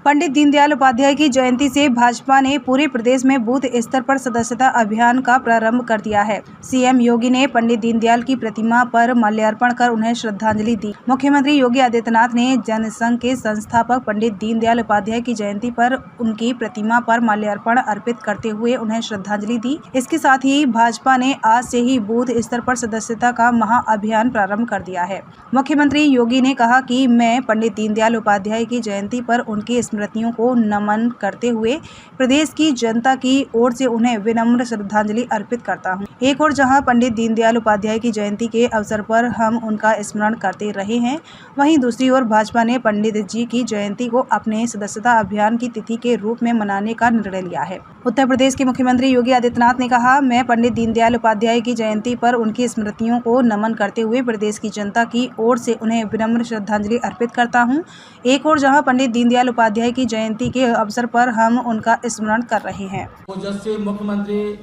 पंडित दीनदयाल उपाध्याय की जयंती से भाजपा ने पूरे प्रदेश में बूथ स्तर पर सदस्यता अभियान का प्रारंभ कर दिया है। सीएम योगी ने पंडित दीनदयाल की प्रतिमा पर माल्यार्पण कर उन्हें श्रद्धांजलि दी। मुख्यमंत्री योगी आदित्यनाथ ने जनसंघ के संस्थापक पंडित दीनदयाल उपाध्याय की जयंती पर उनकी प्रतिमा पर माल्यार्पण अर्पित करते हुए उन्हें श्रद्धांजलि दी। इसके साथ ही भाजपा ने आज से ही बूथ स्तर पर सदस्यता का महाअभियान प्रारंभ कर दिया है। मुख्यमंत्री योगी ने कहा कि मैं पंडित दीनदयाल उपाध्याय की जयंती पर उनकी स्मृतियों को नमन करते हुए प्रदेश की जनता की ओर से उन्हें विनम्र श्रद्धांजलि अर्पित करता हूं। एक और जहां पंडित दीनदयाल उपाध्याय की जयंती के अवसर पर हम उनका स्मरण करते रहे हैं, वहीं दूसरी ओर भाजपा ने पंडित जी की जयंती को अपने सदस्यता अभियान की तिथि के रूप में मनाने का निर्णय लिया है। उत्तर प्रदेश के मुख्यमंत्री योगी आदित्यनाथ ने कहा, मैं पंडित दीनदयाल उपाध्याय की जयंती पर उनकी स्मृतियों को नमन करते हुए प्रदेश की जनता की ओर से उन्हें विनम्र श्रद्धांजलि अर्पित करता हूं। एक और जहां पंडित दीनदयाल उपाध्याय की जयंती के अवसर पर हम उनका स्मरण कर रहे हैं। पूज्य मुख्यमंत्री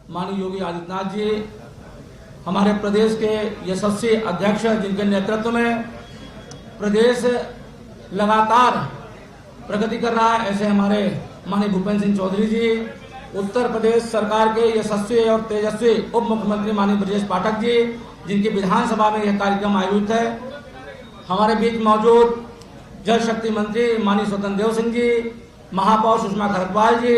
माननीय योगी आदित्यनाथ जी हमारे प्रदेश के यशस्वी अध्यक्ष, जिनके नेतृत्व में प्रदेश लगातार प्रगति कर रहा है, ऐसे हमारे माननीय भूपेंद्र सिंह चौधरी जी, उत्तर प्रदेश सरकार के यशस्वी और तेजस्वी उप मुख्यमंत्री माननीय ब्रजेश पाठक जी, जिनकी विधानसभा में यह कार्यक्रम आयोजित है, हमारे बीच मौजूद जल शक्ति मंत्री माननीय स्वतंत्र देव सिंह जी, महापौर सुषमा खरगवाल जी,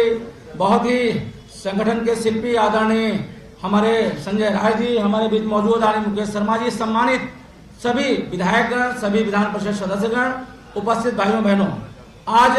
बहुत ही संगठन के शिल्पी आदरणीय हमारे संजय राय जी, हमारे बीच मौजूद आदरणीय मुकेश शर्मा जी, सम्मानित सभी विधायकगण, सभी विधान परिषद सदस्यगण, उपस्थित भाइयों बहनों, आज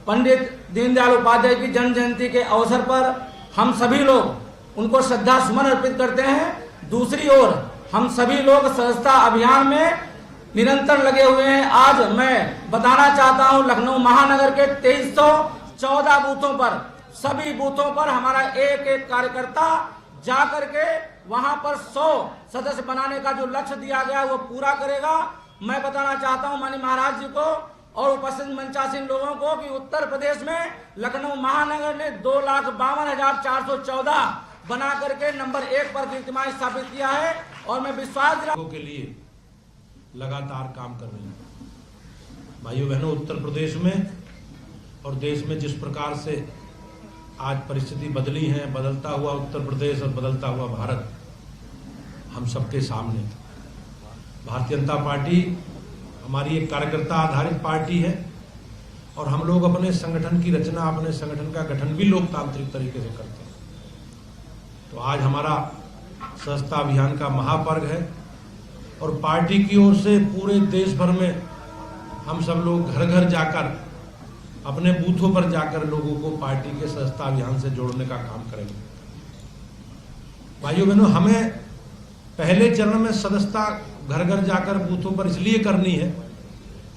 पंडित दीनदयाल उपाध्याय की जन्म जयंती के अवसर पर हम सभी लोग उनको श्रद्धा सुमन अर्पित करते हैं। दूसरी ओर हम सभी लोग सदस्यता अभियान में निरंतर लगे हुए हैं। आज मैं बताना चाहता हूं, लखनऊ महानगर के 2314 बूथों पर, सभी बूथों पर हमारा एक एक कार्यकर्ता जा करके वहां पर 100 सदस्य बनाने का जो लक्ष्य दिया गया वो पूरा करेगा। मैं बताना चाहता हूं माननीय महाराज जी को और उपस्थित मंचासीन लोगों को कि उत्तर प्रदेश में लखनऊ महानगर ने 2,52,414 बना करके नंबर 1 पर कीर्तिमान स्थापित किया है और मैं विश्वास के लिए लगातार काम कर रही है। भाइयों बहनों, उत्तर प्रदेश में और देश में जिस प्रकार से आज परिस्थिति बदली है, बदलता हुआ उत्तर प्रदेश और बदलता हुआ भारत हम सबके सामने। भारतीय जनता पार्टी हमारी एक कार्यकर्ता आधारित पार्टी है और हम लोग अपने संगठन की रचना, अपने संगठन का गठन भी लोकतांत्रिक तरीके से करते हैं। तो आज हमारा सदस्यता अभियान का महापर्व है और पार्टी की ओर से पूरे देश भर में हम सब लोग घर घर जाकर, अपने बूथों पर जाकर लोगों को पार्टी के सदस्यता अभियान से जोड़ने का काम करेंगे। भाइयों बहनों, हमें पहले चरण में सदस्यता घर घर जाकर बूथों पर इसलिए करनी है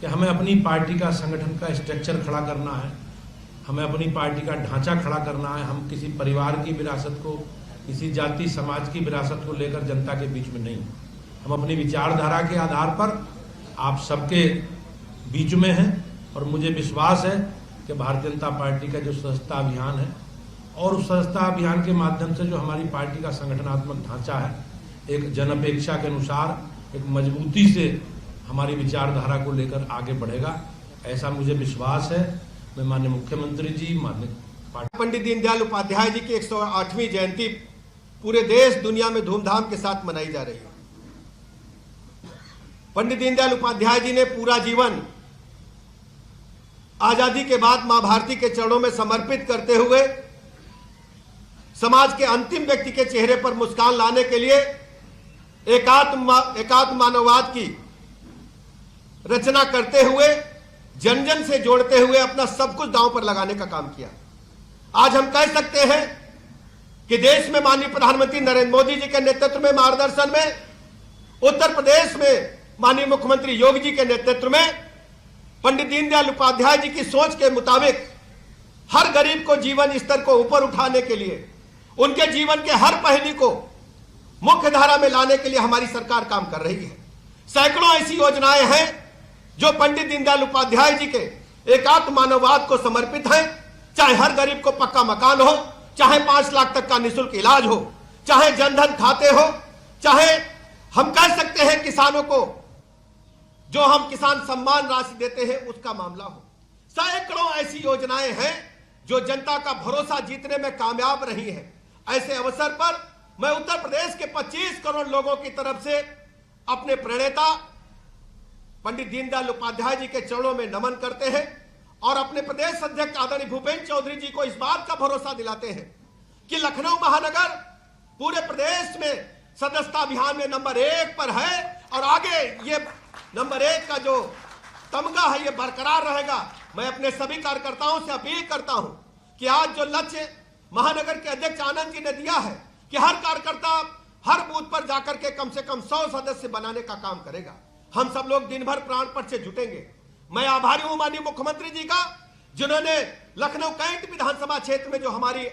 कि हमें अपनी पार्टी का, संगठन का स्ट्रक्चर खड़ा करना है, हमें अपनी पार्टी का ढांचा खड़ा करना है। हम किसी परिवार की विरासत को, किसी जाति समाज की विरासत को लेकर जनता के बीच में नहीं, हम अपनी विचारधारा के आधार पर आप सबके बीच में हैं और मुझे विश्वास है कि भारतीय जनता पार्टी का जो सदस्यता अभियान है और उस सदस्यता अभियान के माध्यम से जो हमारी पार्टी का संगठनात्मक ढांचा है, एक जनअपेक्षा के अनुसार एक मजबूती से हमारी विचारधारा को लेकर आगे बढ़ेगा, ऐसा मुझे विश्वास है। मैं माननीय मुख्यमंत्री जी, माननीय पंडित दीनदयाल उपाध्याय जी की 108वीं जयंती पूरे देश दुनिया में धूमधाम के साथ मनाई जा रही है। पंडित दीनदयाल उपाध्याय जी ने पूरा जीवन आजादी के बाद मां भारती के चरणों में समर्पित करते हुए समाज के अंतिम व्यक्ति के चेहरे पर मुस्कान लाने के लिए एकात्म मानववाद की रचना करते हुए, जन जन से जोड़ते हुए अपना सब कुछ दांव पर लगाने का काम किया। आज हम कह सकते हैं कि देश में माननीय प्रधानमंत्री नरेंद्र मोदी जी के नेतृत्व में, मार्गदर्शन में, उत्तर प्रदेश में माननीय मुख्यमंत्री योगी जी के नेतृत्व में पंडित दीनदयाल उपाध्याय जी की सोच के मुताबिक हर गरीब को जीवन स्तर को ऊपर उठाने के लिए, उनके जीवन के हर पहलू को मुख्य धारा में लाने के लिए हमारी सरकार काम कर रही है। सैकड़ों ऐसी योजनाएं हैं जो पंडित दीनदयाल उपाध्याय जी के एकात्म मानववाद को समर्पित हैं। चाहे हर गरीब को पक्का मकान हो, चाहे 5 लाख तक का निःशुल्क इलाज हो, चाहे जनधन खाते हो, चाहे हम कह सकते हैं किसानों को जो हम किसान सम्मान राशि देते हैं उसका मामला हो। सैकड़ों ऐसी योजनाएं हैं जो जनता का भरोसा जीतने में कामयाब रही हैं। ऐसे अवसर पर मैं उत्तर प्रदेश के 25 करोड़ लोगों की तरफ से अपने प्रणेता पंडित दीनदयाल उपाध्याय जी के चरणों में नमन करते हैं और अपने प्रदेश अध्यक्ष आदरणीय भूपेंद्र चौधरी जी को इस बात का भरोसा दिलाते हैं कि लखनऊ महानगर पूरे प्रदेश में सदस्यता अभियान में नंबर 1 पर है और आगे ये नंबर 1 का जो तमगा है ये बरकरार रहेगा। मैं अपने सभी कार्यकर्ताओं से अपील करता हूं कि आज जो लक्ष्य महानगर के अध्यक्ष आनंद जी ने दिया है कि हर कार्यकर्ता हर बूथ पर जाकर के कम से कम 100 सदस्य बनाने का काम करेगा। हम सब लोग दिन भर प्राणपट से जुटेंगे। मैं आभारी हूं माननीय मुख्यमंत्री जी का, जिन्होंने लखनऊ कैंट विधानसभा क्षेत्र में जो हमारी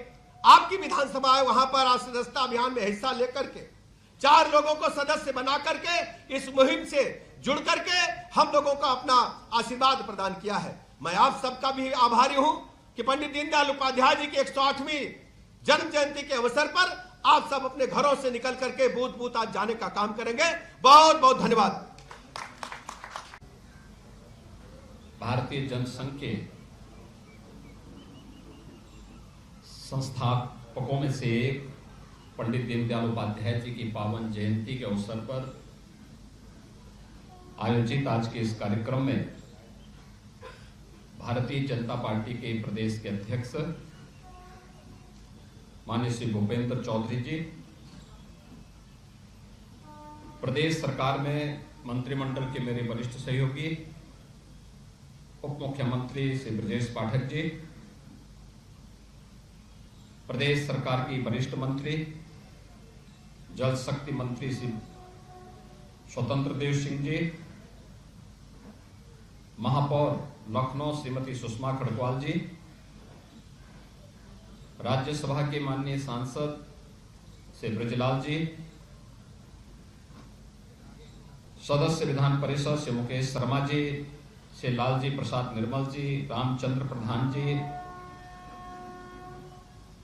आपकी विधानसभा है वहां पर आज सदस्यता अभियान में हिस्सा लेकर के 4 लोगों को सदस्य बना करके इस मुहिम से जुड़ करके हम लोगों को अपना आशीर्वाद प्रदान किया है। मैं आप सबका भी आभारी हूं कि पंडित दीनदयाल उपाध्याय जी की 108वीं जन्म जयंती के अवसर पर आप सब अपने घरों से निकल करके बूथ बूथ आज जाने का काम करेंगे। बहुत बहुत धन्यवाद। भारतीय जनसंघ के संस्थापकों में से एक पंडित दीनदयाल उपाध्याय जी की पावन जयंती के अवसर पर आयोजित आज के इस कार्यक्रम में भारतीय जनता पार्टी के प्रदेश के अध्यक्ष माननीय श्री भूपेंद्र चौधरी जी, प्रदेश सरकार में मंत्रिमंडल के मेरे वरिष्ठ सहयोगी उप मुख्यमंत्री श्री ब्रजेश पाठक जी, प्रदेश सरकार की वरिष्ठ मंत्री जल शक्ति मंत्री श्री स्वतंत्र देव सिंह जी, महापौर लखनऊ श्रीमती सुषमा खड़गवाल जी, राज्यसभा के माननीय सांसद श्री ब्रजलाल जी, सदस्य विधान परिषद श्री मुकेश शर्मा जी, श्री लालजी प्रसाद निर्मल जी, रामचंद्र प्रधान जी,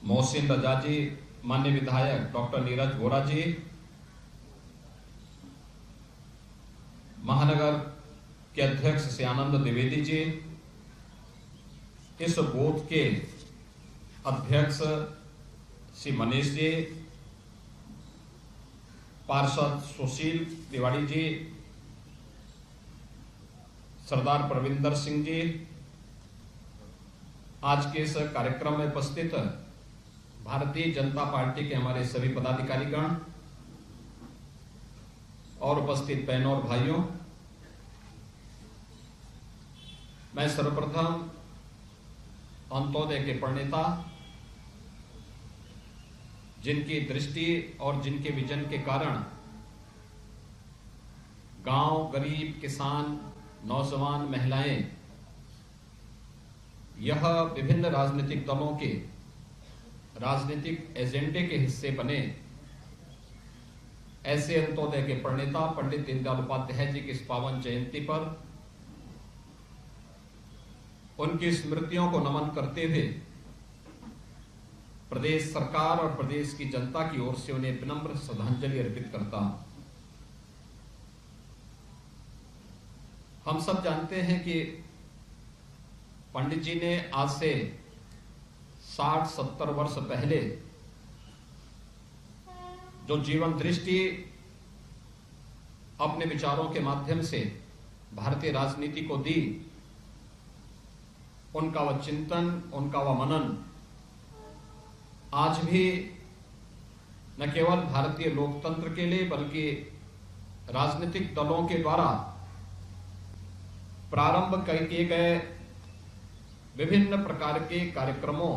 मोहसिन रजा जी, माननीय विधायक डॉक्टर नीरज वोरा जी, महानगर के अध्यक्ष श्री आनंद द्विवेदी जी, इस बूथ के अध्यक्ष श्री मनीष जी, पार्षद सुशील तिवारी जी, सरदार प्रविंदर सिंह जी, आज के इस कार्यक्रम में उपस्थित भारतीय जनता पार्टी के हमारे सभी पदाधिकारीगण और उपस्थित बहनों और भाइयों, मैं सर्वप्रथम अंत्योदय के प्रणेता, जिनकी दृष्टि और जिनके विजन के कारण गांव, गरीब, किसान, नौजवान, महिलाएं, यह विभिन्न राजनीतिक दलों के राजनीतिक एजेंडे के हिस्से बने, ऐसे अंत्योदय के प्रणेता पंडित दीनदयाल उपाध्याय जी की इस पावन जयंती पर उनकी स्मृतियों को नमन करते हुए प्रदेश सरकार और प्रदेश की जनता की ओर से उन्हें विनम्र श्रद्धांजलि अर्पित करता हूं। हम सब जानते हैं कि पंडित जी ने आज से 60-70 वर्ष पहले जो जीवन दृष्टि अपने विचारों के माध्यम से भारतीय राजनीति को दी, उनका वह चिंतन, उनका वह मनन आज भी न केवल भारतीय लोकतंत्र के लिए बल्कि राजनीतिक दलों के द्वारा प्रारंभ किए गए विभिन्न प्रकार के कार्यक्रमों